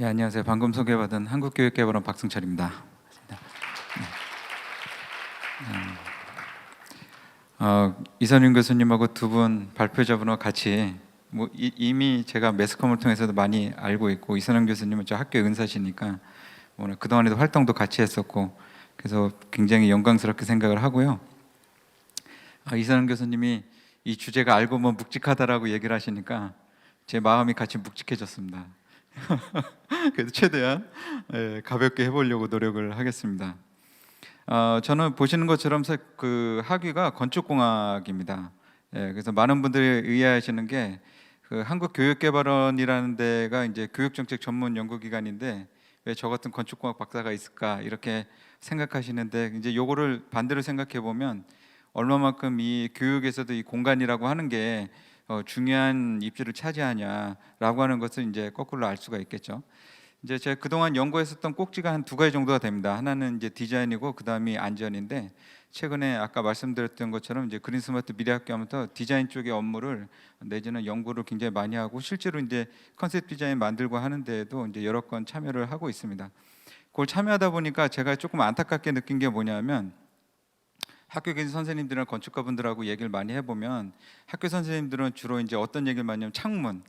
예, 안녕하세요. 방금 소개받은 한국교육개발원 박승철입니다. 이선윤 교수님하고 두 분 발표자분과 같이 이미 제가 매스컴을 통해서도 많이 알고 있고, 이선윤 교수님은 저 학교 은사시니까 오늘 그동안에도 활동도 같이 했었고, 그래서 굉장히 영광스럽게 생각을 하고요. 이선윤 교수님이 이 주제가 알고 보면 묵직하다라고 얘기를 하시니까 제 마음이 같이 묵직해졌습니다. 그래서 최대한 가볍게 해보려고 노력을 하겠습니다. 저는 보시는 것처럼 그 학위가 건축공학입니다. 그래서 많은 분들이 의아해하시는 게 그 한국교육개발원이라는 데가 이제 교육정책 전문 연구기관인데 왜 저 같은 건축공학 박사가 있을까 이렇게 생각하시는데, 이제 요거를 반대로 생각해 보면 얼마만큼 이 교육에서도 이 공간이라고 하는 게 중요한 입지를 차지하냐라고 하는 것을 이제 거꾸로 알 수가 있겠죠. 이제 제가 그동안 연구했었던 꼭지가 한 두 가지 정도가 됩니다. 하나는 이제 디자인이고 그 다음이 안전인데, 최근에 아까 말씀드렸던 것처럼 이제 그린 스마트 미래학교 하면서 디자인 쪽의 업무를 내지는 연구를 굉장히 많이 하고, 실제로 이제 컨셉 디자인 만들고 하는 데에도 이제 여러 건 참여를 하고 있습니다. 그걸 참여하다 보니까 제가 조금 안타깝게 느낀 게 뭐냐면, 학교 계신 선생님들이나 건축가분들하고 얘기를 많이 해보면 학교 선생님들은 주로 이제 어떤 얘기를 많이 하냐면 창문,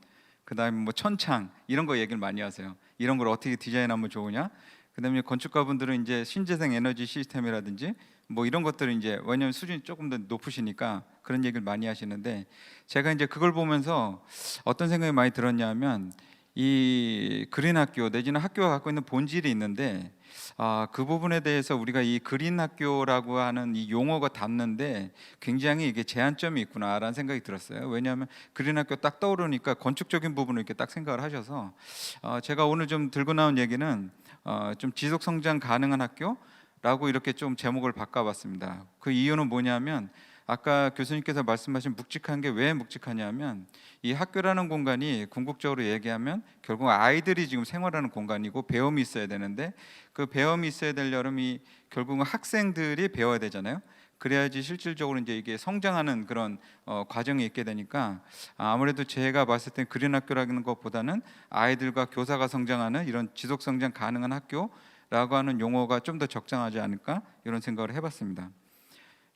그다음에 뭐 천창 이런 거 얘기를 많이 하세요. 이런 걸 어떻게 디자인하면 좋으냐. 그다음에 건축가분들은 이제 신재생 에너지 시스템이라든지 뭐 이런 것들을 이제, 왜냐하면 수준이 조금 더 높으시니까 그런 얘기를 많이 하시는데, 제가 이제 그걸 보면서 어떤 생각이 많이 들었냐면, 이 그린 학교 내지는 학교가 갖고 있는 본질이 있는데, 그 부분에 대해서 우리가 이 그린 학교라고 하는 이 용어가 닿는데 굉장히 이게 제한점이 있구나라는 생각이 들었어요. 왜냐하면 그린 학교 딱 떠오르니까 건축적인 부분을 이렇게 딱 생각을 하셔서, 제가 오늘 좀 들고 나온 얘기는 좀 지속 성장 가능한 학교라고 이렇게 좀 제목을 바꿔봤습니다. 그 이유는 뭐냐면, 아까 교수님께서 말씀하신 묵직한 게 왜 묵직하냐면, 이 학교라는 공간이 궁극적으로 얘기하면 결국 아이들이 지금 생활하는 공간이고 배움이 있어야 되는데, 그 배움이 있어야 되려면 결국은 학생들이 배워야 되잖아요. 그래야지 실질적으로 이제 이게 성장하는 그런 과정이 있게 되니까, 아무래도 제가 봤을 때 그린 학교라는 것보다는 아이들과 교사가 성장하는 이런 지속 성장 가능한 학교라고 하는 용어가 좀 더 적당하지 않을까 이런 생각을 해봤습니다.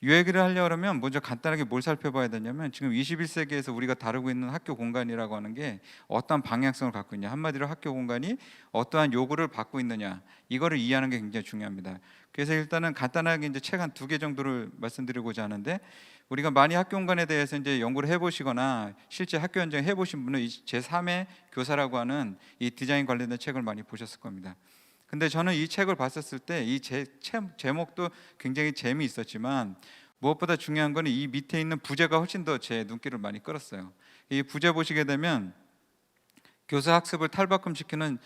이 얘기를 하려면 먼저 간단하게 뭘 살펴봐야 되냐면, 지금 21세기에서 우리가 다루고 있는 학교 공간이라고 하는 게 어떠한 방향성을 갖고 있냐, 한마디로 학교 공간이 어떠한 요구를 받고 있느냐, 이거를 이해하는 게 굉장히 중요합니다. 그래서 일단은 간단하게 이제 책 한 두 개 정도를 말씀드리고자 하는데, 우리가 많이 학교 공간에 대해서 이제 연구를 해보시거나 실제 학교 현장 해보신 분은 이 제3의 교사라고 하는 이 디자인 관련된 책을 많이 보셨을 겁니다. 근데 저는 이 책을 봤었을 때 이 제목도 굉장히 재미있었지만, 무엇보다 중요한 건 이 밑에 있는 부제가 훨씬 더 제 눈길을 많이 끌었어요. 이 부제 보시게 되면 교사 학습을 탈바꿈시키는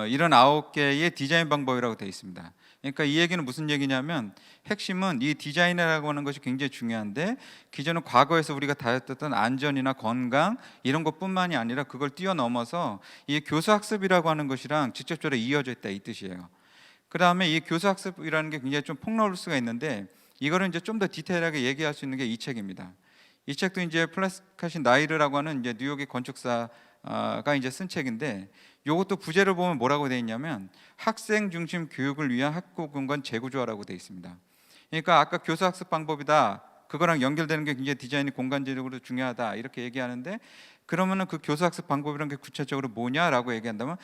이런 9개의 디자인 방법이라고 되어 있습니다. 그러니까 이 얘기는 무슨 얘기냐면, 핵심은 이 디자인이라고 하는 것이 굉장히 중요한데, 기존은 과거에서 우리가 다뤘던 안전이나 건강 이런 것뿐만이 아니라 그걸 뛰어넘어서 이 교사 학습이라고 하는 것이랑 직접적으로 이어져 있다, 이 뜻이에요. 그 다음에 이 교사 학습이라는 게 굉장히 좀 폭넓을 수가 있는데, 이거를 이제 좀 더 디테일하게 얘기할 수 있는 게 이 책입니다. 이 책도 이제 플라스카신 나이르라고 하는 이제 뉴욕의 건축사가 이제 쓴 책인데, 이것도 부제를 보면 뭐라고 되어 있냐면, 학생 중심 교육을 위한 학교 공간 재구조화라고 되어 있습니다. 그러니까 아까 교사 학습 방법이다, 그거랑 연결되는 게 굉장히 디자인이 공간적으로 중요하다 이렇게 얘기하는데, 그러면은 그 교사 학습 방법이란 게 구체적으로 뭐냐라고 얘기한다면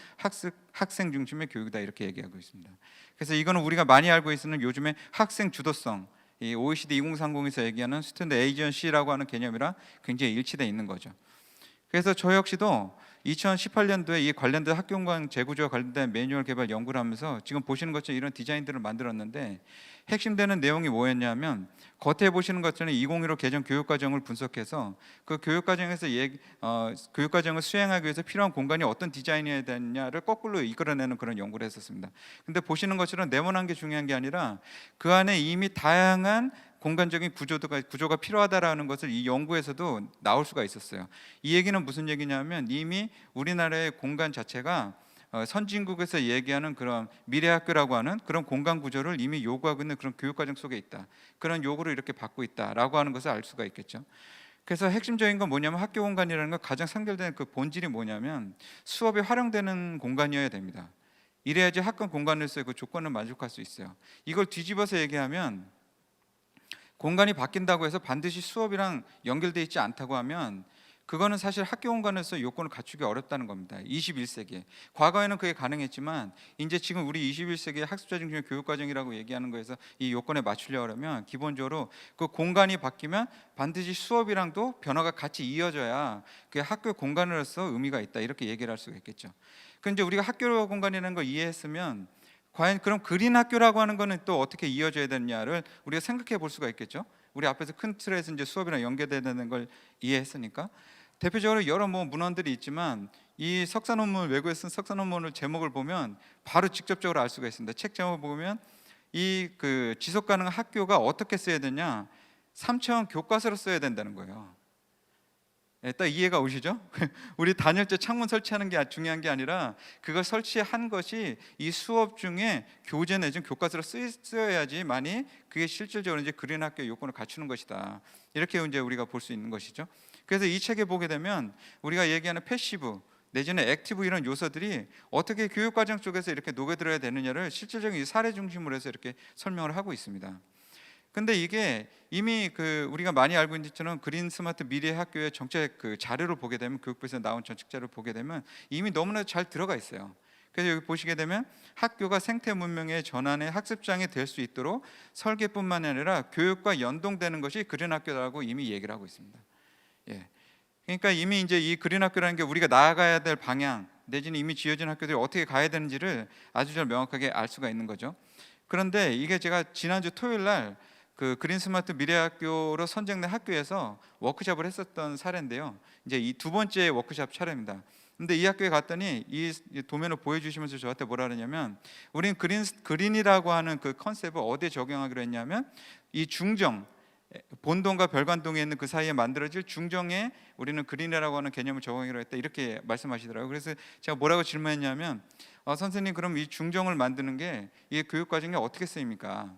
학생 중심의 교육이다 이렇게 얘기하고 있습니다. 그래서 이거는 우리가 많이 알고 있는 요즘에 학생 주도성, 이 OECD 2030에서 얘기하는 스튜던트 에이전시라고 하는 개념이랑 굉장히 일치되어 있는 거죠. 그래서 저 역시도 2018년도에 이 관련된 학교 공간 재구조와 관련된 매뉴얼 개발 연구를 하면서 지금 보시는 것처럼 이런 디자인들을 만들었는데, 핵심되는 내용이 뭐였냐면, 겉에 보시는 것처럼 2015 개정 교육과정을 분석해서 그 교육과정에서 교육과정을 수행하기 위해서 필요한 공간이 어떤 디자인이어야 되느냐를 거꾸로 이끌어내는 그런 연구를 했었습니다. 근데 보시는 것처럼 네모난 게 중요한 게 아니라 그 안에 이미 다양한 공간적인 구조가 필요하다라는 것을 이 연구에서도 나올 수가 있었어요. 이 얘기는 무슨 얘기냐면, 이미 우리나라의 공간 자체가 선진국에서 얘기하는 그런 미래학교라고 하는 그런 공간 구조를 이미 요구하고 있는 그런 교육과정 속에 있다, 그런 요구를 이렇게 받고 있다라고 하는 것을 알 수가 있겠죠. 그래서 핵심적인 건 뭐냐면 학교 공간이라는 건 가장 선결된 그 본질이 뭐냐면 수업에 활용되는 공간이어야 됩니다. 이래야지 학교 공간으로서의 그 조건을 만족할 수 있어요. 이걸 뒤집어서 얘기하면 공간이 바뀐다고 해서 반드시 수업이랑 연결되어 있지 않다고 하면 그거는 사실 학교 공간에서 요건을 갖추기 어렵다는 겁니다. 21세기에. 과거에는 그게 가능했지만 이제 지금 우리 21세기의 학습자 중심의 교육과정이라고 얘기하는 거에서 이 요건에 맞추려면 기본적으로 그 공간이 바뀌면 반드시 수업이랑도 변화가 같이 이어져야 그게 학교 공간으로서 의미가 있다, 이렇게 얘기를 할 수가 있겠죠. 근데 우리가 학교 공간이라는 걸 이해했으면 과연 그럼 그린 학교라고 하는 거는 또 어떻게 이어져야 되느냐를 우리가 생각해 볼 수가 있겠죠. 우리 앞에서 큰 틀에서 이제 수업이랑 연계되는 걸 이해했으니까. 대표적으로 여러 문헌들이 있지만 이 석사 논문, 외국에 쓴 석사 논문을 제목을 보면 바로 직접적으로 알 수가 있습니다. 책 제목을 보면 이 그 지속 가능한 학교가 어떻게 써야 되냐, 3차원 교과서로 써야 된다는 거예요. 예, 딱 이해가 오시죠? 우리 단열재 창문 설치하는 게 중요한 게 아니라 그걸 설치한 것이 이 수업 중에 교재 내지는 교과서로 쓰여야지만이 그게 실질적으로 이제 그린 학교 요건을 갖추는 것이다, 이렇게 이제 우리가 볼 수 있는 것이죠. 그래서 이 책에 보게 되면 우리가 얘기하는 패시브 내지는 액티브 이런 요소들이 어떻게 교육과정 쪽에서 이렇게 녹여들어야 되느냐를 실질적인 사례 중심으로 해서 이렇게 설명을 하고 있습니다. 근데 이게 이미 우리가 많이 알고 있는 것처럼 그린 스마트 미래 학교의 정책 자료를 보게 되면, 교육부에서 나온 정책 자료를 보게 되면 이미 너무나 잘 들어가 있어요. 그래서 여기 보시게 되면 학교가 생태 문명의 전환의 학습장이 될 수 있도록 설계뿐만 아니라 교육과 연동되는 것이 그린 학교라고 이미 얘기를 하고 있습니다. 예. 그러니까 이미 이제 이 그린 학교라는 게 우리가 나아가야 될 방향 내지는 이미 지어진 학교들이 어떻게 가야 되는지를 아주 잘 명확하게 알 수가 있는 거죠. 그런데 이게 제가 지난주 토요일 날 그린 스마트 미래학교로 선정된 학교에서 워크숍을 했었던 사례인데요. 이제 이 두 번째 워크숍 차례입니다. 근데 이 학교에 갔더니 이 도면을 보여주시면서 저한테 뭐라 그러냐면, 우리는 그린이라고 하는 그 컨셉을 어디에 적용하기로 했냐면 이 중정, 본동과 별관동에 있는 그 사이에 만들어질 중정에 우리는 그린이라고 하는 개념을 적용하기로 했다, 이렇게 말씀하시더라고요. 그래서 제가 뭐라고 질문했냐면, 선생님 그럼 이 중정을 만드는 게 이 교육과정에 어떻게 쓰입니까?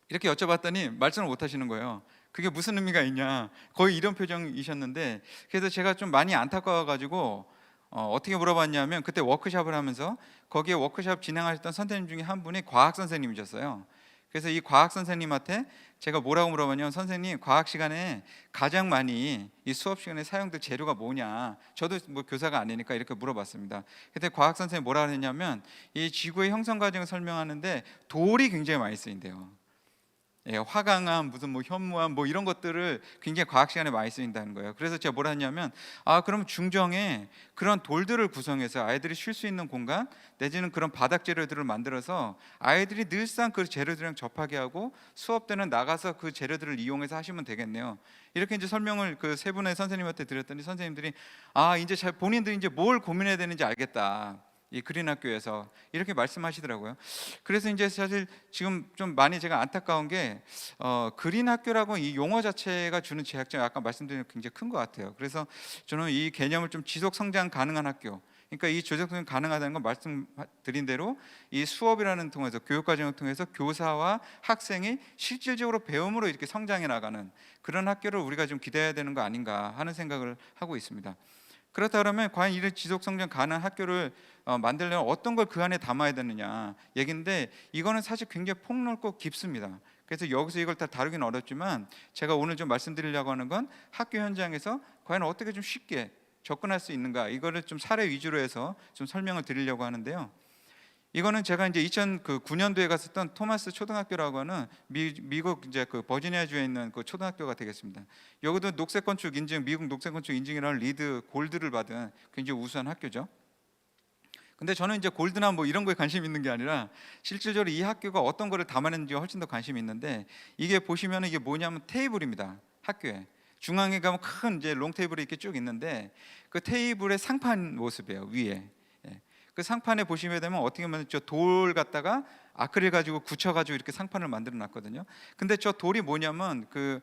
이렇게 여쭤봤더니 말씀을 못 하시는 거예요. 그게 무슨 의미가 있냐, 거의 이런 표정이셨는데, 그래서 제가 좀 많이 안타까워가지고 어떻게 물어봤냐면, 그때 워크숍을 하면서 거기에 워크숍 진행하셨던 선생님 중에 한 분이 과학 선생님이셨어요. 그래서 이 과학 선생님한테 제가 뭐라고 물어봤냐면, 선생님 과학 시간에 가장 많이 이 수업 시간에 사용될 재료가 뭐냐, 저도 뭐 교사가 아니니까 이렇게 물어봤습니다. 그때 과학 선생님이 뭐라 그랬냐면, 이 지구의 형성 과정을 설명하는데 돌이 굉장히 많이 쓰인대요. 예, 화강암, 무슨 현무암 이런 것들을 굉장히 과학 시간에 많이 쓰인다는 거예요. 그래서 제가 뭐라 했냐면, 그럼 중정에 그런 돌들을 구성해서 아이들이 쉴 수 있는 공간 내지는 그런 바닥 재료들을 만들어서 아이들이 늘상 그 재료들이랑 접하게 하고 수업 때는 나가서 그 재료들을 이용해서 하시면 되겠네요. 이렇게 이제 설명을 그 세 분의 선생님한테 드렸더니 선생님들이 이제 본인들이 이제 뭘 고민해야 되는지 알겠다, 이 그린 학교에서 이렇게 말씀하시더라고요. 그래서 이제 사실 지금 좀 많이 제가 안타까운 게 그린 학교라고 이 용어 자체가 주는 제약점이 아까 말씀드린 게 굉장히 큰 것 같아요. 그래서 저는 이 개념을 좀 지속 성장 가능한 학교, 그러니까 이 지속 성장 가능하다는 건 말씀드린 대로 이 수업이라는 통해서 교육 과정을 통해서 교사와 학생이 실질적으로 배움으로 이렇게 성장해 나가는 그런 학교를 우리가 좀 기대해야 되는 거 아닌가 하는 생각을 하고 있습니다. 그렇다 그러면 과연 이런 지속 성장 가능한 학교를 만들려면 어떤 걸 그 안에 담아야 되느냐 얘긴데, 이거는 사실 굉장히 폭넓고 깊습니다. 그래서 여기서 이걸 다 다루기는 어렵지만 제가 오늘 좀 말씀드리려고 하는 건 학교 현장에서 과연 어떻게 좀 쉽게 접근할 수 있는가, 이거를 좀 사례 위주로 해서 좀 설명을 드리려고 하는데요. 이거는 제가 이제 2009년도에 갔었던 토마스 초등학교라고 하는 미국 이제 버지니아주에 있는 그 초등학교가 되겠습니다. 여기도 녹색 건축 인증, 미국 녹색 건축 인증이라는 리드 골드를 받은 굉장히 우수한 학교죠. 근데 저는 이제 골드나 이런 거에 관심 있는 게 아니라 실질적으로 이 학교가 어떤 거를 담아내는지가 훨씬 더 관심이 있는데, 이게 보시면 이게 뭐냐면 테이블입니다. 학교에 중앙에 가면 큰 이제 롱 테이블이 이렇게 쭉 있는데 그 테이블의 상판 모습이에요, 위에. 그 상판에 보시면 되면 어떻게 보면 저 돌 갖다가 아크릴 가지고 굳혀가지고 이렇게 상판을 만들어 놨거든요. 근데 저 돌이 뭐냐면 그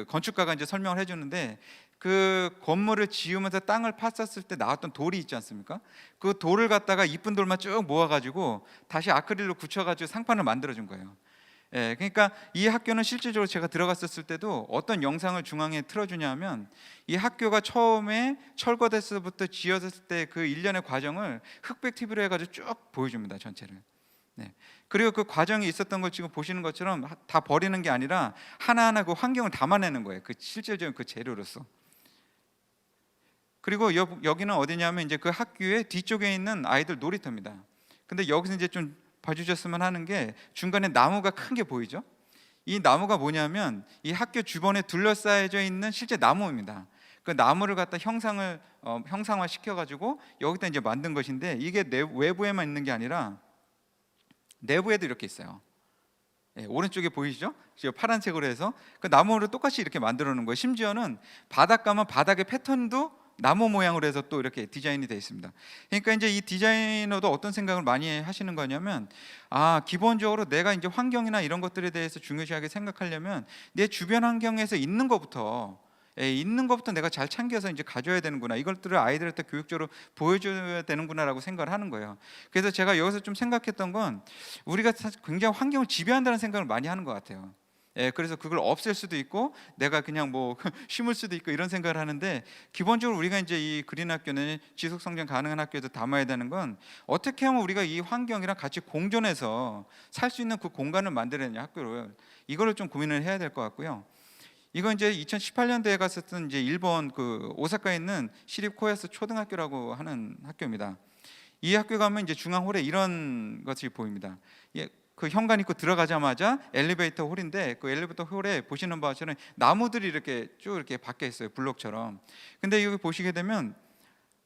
건축가가 이제 설명을 해주는데, 그 건물을 지으면서 땅을 팠었을 때 나왔던 돌이 있지 않습니까? 그 돌을 갖다가 이쁜 돌만 쭉 모아가지고 다시 아크릴로 굳혀가지고 상판을 만들어준 거예요. 예, 그러니까 이 학교는 실질적으로 제가 들어갔었을 때도 어떤 영상을 중앙에 틀어주냐면 이 학교가 처음에 철거됐을부터 지어졌을 때 그 일련의 과정을 흑백 TV로 해가지고 쭉 보여줍니다, 전체를. 네. 그리고 그 과정이 있었던 걸 지금 보시는 것처럼 다 버리는 게 아니라 하나하나 그 환경을 담아내는 거예요. 그 실질적인 그 재료로서. 그리고 여기는 어디냐면 이제 그 학교의 뒤쪽에 있는 아이들 놀이터입니다. 근데 여기서 이제 좀 봐주셨으면 하는 게 중간에 나무가 큰 게 보이죠? 이 나무가 뭐냐면 이 학교 주변에 둘러싸여져 있는 실제 나무입니다. 그 나무를 갖다 형상화 시켜가지고 여기다 이제 만든 것인데 이게 외부에만 있는 게 아니라 내부에도 이렇게 있어요. 예, 오른쪽에 보이시죠? 파란색으로 해서 그 나무를 똑같이 이렇게 만들어 놓은 거예요. 심지어는 바닥 가면 바닥의 패턴도 나무 모양으로 해서 또 이렇게 디자인이 되어 있습니다. 그러니까 이제 이 디자이너도 어떤 생각을 많이 하시는 거냐면, 기본적으로 내가 이제 환경이나 이런 것들에 대해서 중요시하게 생각하려면 내 주변 환경에서 있는 것부터 내가 잘 챙겨서 이제 가져야 되는구나, 이것들을 아이들한테 교육적으로 보여줘야 되는구나라고 생각을 하는 거예요. 그래서 제가 여기서 좀 생각했던 건 우리가 굉장히 환경을 지배한다는 생각을 많이 하는 것 같아요. 그래서 그걸 없앨 수도 있고 내가 그냥 뭐 심을 수도 있고 이런 생각을 하는데, 기본적으로 우리가 이제 이 그린 학교는 지속 성장 가능한 학교에서 담아야 되는 건 어떻게 하면 우리가 이 환경이랑 같이 공존해서 살 수 있는 그 공간을 만들어내냐, 학교를. 이거를 좀 고민을 해야 될 것 같고요. 이건 이제 2018년도에 갔었던 이제 일본 그 오사카에 있는 시립 코야스 초등학교라고 하는 학교입니다. 이 학교 가면 이제 중앙홀에 이런 것이 보입니다. 그 현관 입구 들어가자마자 엘리베이터 홀인데, 그 엘리베이터 홀에 보시는 바처럼 나무들이 이렇게 쭉 이렇게 박혀 있어요, 블록처럼. 근데 여기 보시게 되면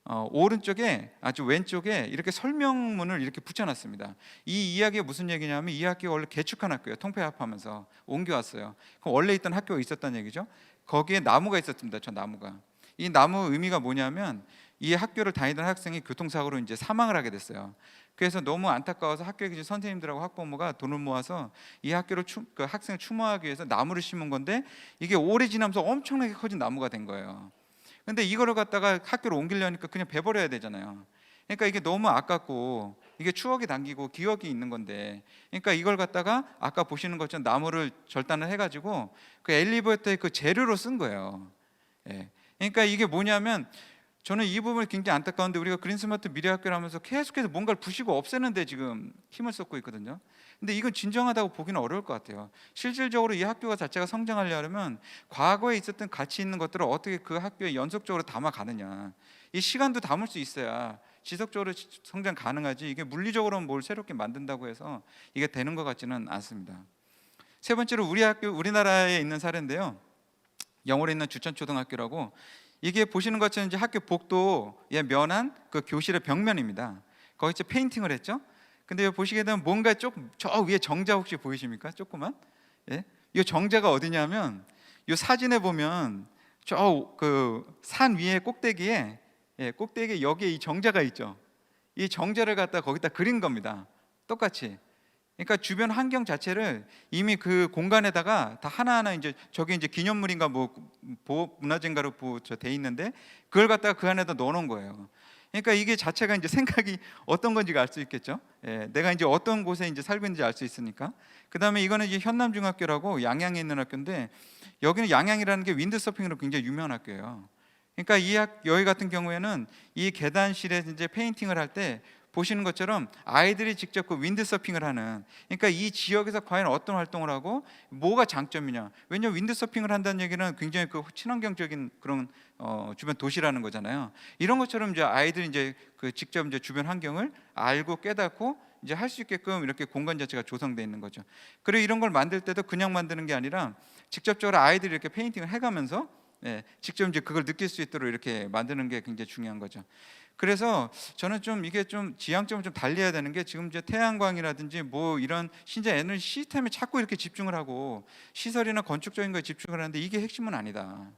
오른쪽에 아주 왼쪽에 이렇게 설명문을 이렇게 붙여놨습니다. 이 이야기가 무슨 얘기냐면 이 학교가 원래 개축한 학교예요. 통폐합하면서 옮겨왔어요. 그럼 원래 있던 학교가 있었다는 얘기죠. 거기에 나무가 있었습니다. 저 나무가. 이 나무 의미가 뭐냐면 이 학교를 다니던 학생이 교통사고로 이제 사망을 하게 됐어요. 그래서 너무 안타까워서 학교에 계신 선생님들하고 학부모가 돈을 모아서 이 학교를 그 학생을 추모하기 위해서 나무를 심은 건데, 이게 오래 지나면서 엄청나게 커진 나무가 된 거예요. 근데 이거를 갖다가 학교로 옮기려니까 그냥 베버려야 되잖아요. 그러니까 이게 너무 아깝고 이게 추억이 담기고 기억이 있는 건데, 그러니까 이걸 갖다가 아까 보시는 것처럼 나무를 절단을 해가지고 그 엘리베이터의 그 재료로 쓴 거예요. 그러니까 이게 뭐냐면, 저는 이 부분이 굉장히 안타까운데 우리가 그린스마트 미래학교를 하면서 계속해서 뭔가를 부시고 없애는데 지금 힘을 쏟고 있거든요. 근데 이건 진정하다고 보기는 어려울 것 같아요. 실질적으로 이 학교가 자체가 성장하려면 과거에 있었던 가치 있는 것들을 어떻게 그 학교에 연속적으로 담아가느냐, 이 시간도 담을 수 있어야 지속적으로 성장 가능하지, 이게 물리적으로 뭘 새롭게 만든다고 해서 이게 되는 것 같지는 않습니다. 세 번째로 우리나라에 있는 사례인데요, 영월에 있는 주천초등학교라고. 이게 보시는 것처럼 이제 학교 복도에 면한 그 교실의 벽면입니다. 거기 이제 페인팅을 했죠. 근데 여기 보시게 되면 뭔가 조금 저 위에 정자 혹시 보이십니까? 조그만. 이 정자가 어디냐면 이 사진에 보면 저 그 산 위에 꼭대기에 여기에 이 정자가 있죠. 이 정자를 갖다 거기다 그린 겁니다. 똑같이. 그러니까 주변 환경 자체를 이미 그 공간에다가 다 하나하나 이제 저게 이제 기념물인가 뭐 문화재인가로 돼 있는데 그걸 갖다가 그 안에다 넣어놓은 거예요. 그러니까 이게 자체가 이제 생각이 어떤 건지가 알 수 있겠죠. 내가 이제 어떤 곳에 이제 살고 있는지 알 수 있으니까. 그다음에 이거는 이제 현남중학교라고 양양에 있는 학교인데, 여기는 양양이라는 게 윈드서핑으로 굉장히 유명한 학교예요. 그러니까 여기 같은 경우에는 이 계단실에 이제 페인팅을 할 때 보시는 것처럼 아이들이 직접 그 윈드서핑을 하는, 그러니까 이 지역에서 과연 어떤 활동을 하고 뭐가 장점이냐. 왜냐하면 윈드서핑을 한다는 얘기는 굉장히 그 친환경적인 그런 주변 도시라는 거잖아요. 이런 것처럼 이제 아이들이 이제 그 직접 이제 주변 환경을 알고 깨닫고 이제 할 수 있게끔 이렇게 공간 자체가 조성되어 있는 거죠. 그리고 이런 걸 만들 때도 그냥 만드는 게 아니라 직접적으로 아이들이 이렇게 페인팅을 해가면서 직접 이제 그걸 느낄 수 있도록 이렇게 만드는 게 굉장히 중요한 거죠. 그래서 저는 좀 이게 좀 지향점을 좀 달리해야 되는 게, 지금 이제 태양광이라든지 뭐 이런 신재 에너지 시스템에 자꾸 이렇게 집중을 하고 시설이나 건축적인 거에 집중을 하는데 이게 핵심은 아니다.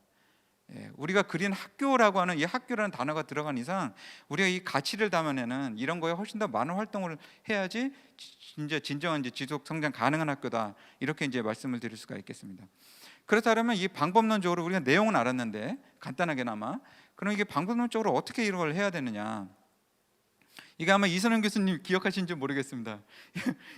우리가 그린 학교라고 하는 이 학교라는 단어가 들어간 이상 우리가 이 가치를 담아내는 이런 거에 훨씬 더 많은 활동을 해야지 이제 진정한 이제 지속 성장 가능한 학교다, 이렇게 이제 말씀을 드릴 수가 있겠습니다. 그렇다면 이 방법론적으로 우리가 내용은 알았는데 간단하게나마, 그럼 이게 방법론적으로 어떻게 이걸 해야 되느냐. 이게 아마 이선영 교수님 기억하시는지 모르겠습니다.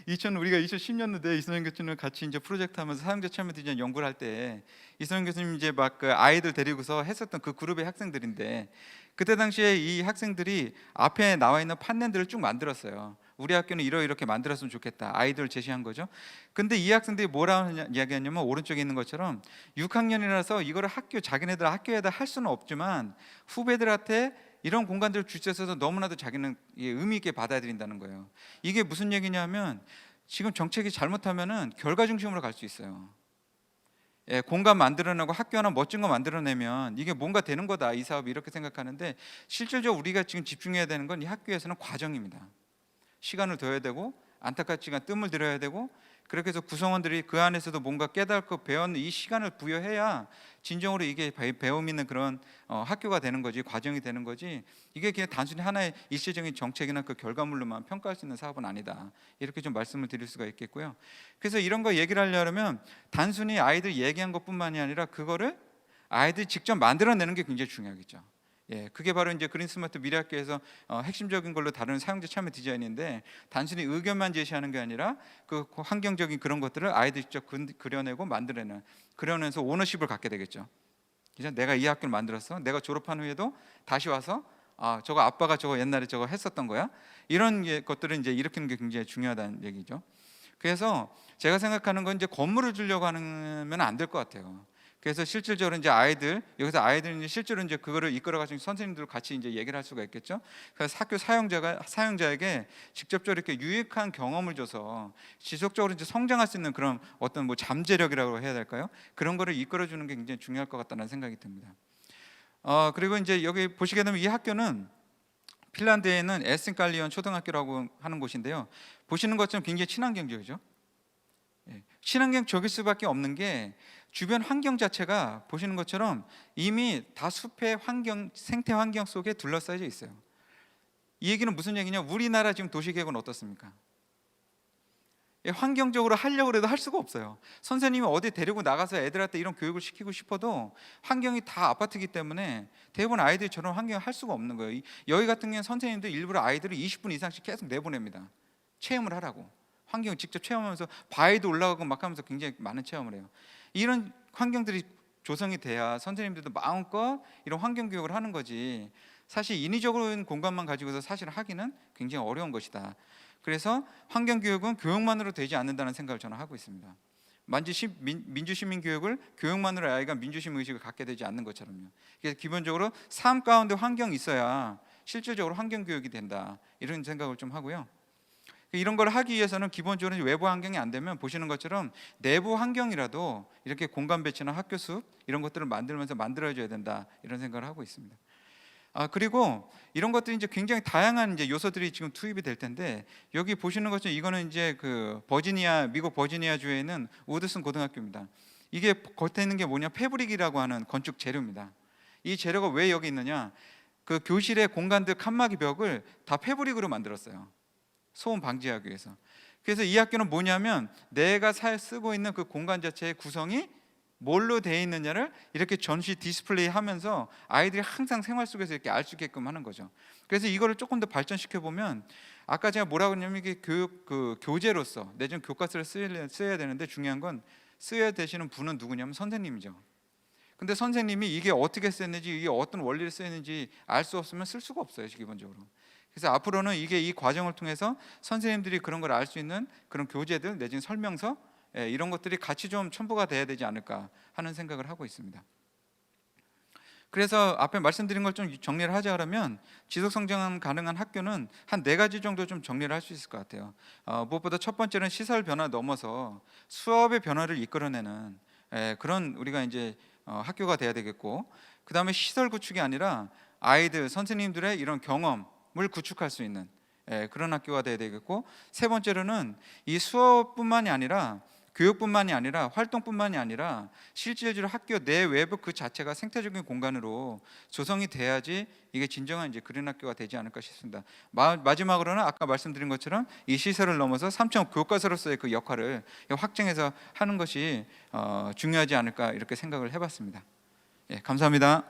우리가 2010년도에 이선영 교수님 같이 이제 프로젝트 하면서 사용자 참여 디자인 연구를 할 때 이선영 교수님 이제 막 그 아이들 데리고서 했었던 그 그룹의 학생들인데, 그때 당시에 이 학생들이 앞에 나와 있는 판넬들을 쭉 만들었어요. 우리 학교는 이렇게 만들었으면 좋겠다, 아이디어를 제시한 거죠. 근데 이 학생들이 뭐라고 이야기하냐면, 오른쪽에 있는 것처럼 6학년이라서 이거를 자기네들 학교에다 할 수는 없지만 후배들한테 이런 공간들을 주셔서 너무나도 자기는 의미 있게 받아들인다는 거예요. 이게 무슨 얘기냐면, 지금 정책이 잘못하면은 결과 중심으로 갈 수 있어요. 공간 만들어내고 학교 하나 멋진 거 만들어내면 이게 뭔가 되는 거다, 이 사업이, 이렇게 생각하는데, 실질적으로 우리가 지금 집중해야 되는 건 이 학교에서는 과정입니다. 시간을 둬야 되고 안타깝지만 뜸을 들여야 되고, 그렇게 해서 구성원들이 그 안에서도 뭔가 깨닫고 배우는 이 시간을 부여해야 진정으로 이게 배움 있는 그런 학교가 되는 거지, 과정이 되는 거지, 이게 그냥 단순히 하나의 일시적인 정책이나 그 결과물로만 평가할 수 있는 사업은 아니다, 이렇게 좀 말씀을 드릴 수가 있겠고요. 그래서 이런 거 얘기를 하려면 단순히 아이들 얘기한 것뿐만이 아니라 그거를 아이들이 직접 만들어내는 게 굉장히 중요하겠죠. 그게 바로 이제 그린 스마트 미래학교에서 핵심적인 걸로 다루는 사용자 참여 디자인인데, 단순히 의견만 제시하는 게 아니라 그 환경적인 그런 것들을 아이들이 직접 그려내고 만들어내는, 그려내면서 오너십을 갖게 되겠죠. 그죠? 내가 이 학교를 만들었어. 내가 졸업한 후에도 다시 와서 저거 아빠가 저거 옛날에 저거 했었던 거야. 이런 것들을 이제 일으키는 게 굉장히 중요하다는 얘기죠. 그래서 제가 생각하는 건 이제 건물을 주려고 하면 안 될 것 같아요. 그래서 실질적으로 이제 여기서 아이들은 실제로 이제 그거를 이끌어가지고 선생님들 같이 이제 얘기를 할 수가 있겠죠. 그래서 학교 사용자에게 직접적으로 이렇게 유익한 경험을 줘서 지속적으로 이제 성장할 수 있는 그런 어떤 뭐 잠재력이라고 해야 될까요? 그런 거를 이끌어주는 게 굉장히 중요할 것 같다는 생각이 듭니다. 그리고 이제 여기 보시게 되면 이 학교는 핀란드에 있는 에스갈리온 초등학교라고 하는 곳인데요. 보시는 것처럼 굉장히 친환경 지역이죠. 친환경 지역일 수밖에 없는 게, 주변 환경 자체가 보시는 것처럼 이미 다 숲의 생태 환경 속에 둘러싸여 있어요. 이 얘기는 무슨 얘기냐? 우리나라 지금 도시계획은 어떻습니까? 환경적으로 하려고 해도 할 수가 없어요. 선생님이 어디 데리고 나가서 애들한테 이런 교육을 시키고 싶어도 환경이 다 아파트이기 때문에 대부분 아이들이 저런 환경을 할 수가 없는 거예요. 여기 같은 경우는 선생님도 일부러 아이들을 20분 이상씩 계속 내보냅니다. 체험을 하라고. 환경을 직접 체험하면서 바위도 올라가고 막 하면서 굉장히 많은 체험을 해요. 이런 환경들이 조성이 돼야 선생님들도 마음껏 이런 환경 교육을 하는 거지, 사실 인위적인 공간만 가지고서 사실 하기는 굉장히 어려운 것이다. 그래서 환경 교육은 교육만으로 되지 않는다는 생각을 저는 하고 있습니다. 민주시민 교육을 교육만으로 아이가 민주시민 의식을 갖게 되지 않는 것처럼요. 그래서 기본적으로 삶 가운데 환경이 있어야 실질적으로 환경 교육이 된다, 이런 생각을 좀 하고요. 이런 걸 하기 위해서는 기본적으로 외부 환경이 안 되면 보시는 것처럼 내부 환경이라도 이렇게 공간 배치나 학교 숲 이런 것들을 만들어줘야 된다, 이런 생각을 하고 있습니다. 그리고 이런 것들이 이제 굉장히 다양한 이제 요소들이 지금 투입이 될 텐데, 여기 보시는 것처럼 이거는 이제 그 미국 버지니아 주에 있는 우드슨 고등학교입니다. 이게 겉에 있는 게 뭐냐? 패브릭이라고 하는 건축 재료입니다. 이 재료가 왜 여기 있느냐? 그 교실의 공간들 칸막이 벽을 다 패브릭으로 만들었어요. 소음 방지하기 위해서. 그래서 이 학교는 뭐냐면, 내가 쓰고 있는 그 공간 자체의 구성이 뭘로 되어 있느냐를 이렇게 전시 디스플레이 하면서 아이들이 항상 생활 속에서 이렇게 알 수 있게끔 하는 거죠. 그래서 이거를 조금 더 발전시켜 보면, 아까 제가 뭐라고 했냐면, 이게 교재로서 내지는 교과서를 써야 되는데, 중요한 건 써야 되시는 분은 누구냐면 선생님이죠. 근데 선생님이 이게 어떻게 쓰였는지, 이게 어떤 원리를 쓰였는지 알 수 없으면 쓸 수가 없어요, 기본적으로. 그래서 앞으로는 이 과정을 통해서 선생님들이 그런 걸 알 수 있는 그런 교재들 내지는 설명서, 이런 것들이 같이 좀 첨부가 돼야 되지 않을까 하는 생각을 하고 있습니다. 그래서 앞에 말씀드린 걸 좀 정리를 하자 그러면, 지속 성장 가능한 학교는 한 4가지 정도 좀 정리를 할 수 있을 것 같아요. 무엇보다 첫 번째는 시설 변화 넘어서 수업의 변화를 이끌어내는 그런 우리가 이제 학교가 돼야 되겠고, 그 다음에 시설 구축이 아니라 아이들, 선생님들의 이런 경험을 구축할 수 있는 그런 학교가 돼야 되겠고, 세 번째로는 이 수업뿐만이 아니라 교육뿐만이 아니라 활동뿐만이 아니라 실질적으로 학교 내 외부 그 자체가 생태적인 공간으로 조성이 돼야지 이게 진정한 이제 그린 학교가 되지 않을까 싶습니다. 마지막으로는 아까 말씀드린 것처럼 이 시설을 넘어서 3.5 교과서로서의 그 역할을 확정해서 하는 것이 중요하지 않을까, 이렇게 생각을 해봤습니다. 감사합니다.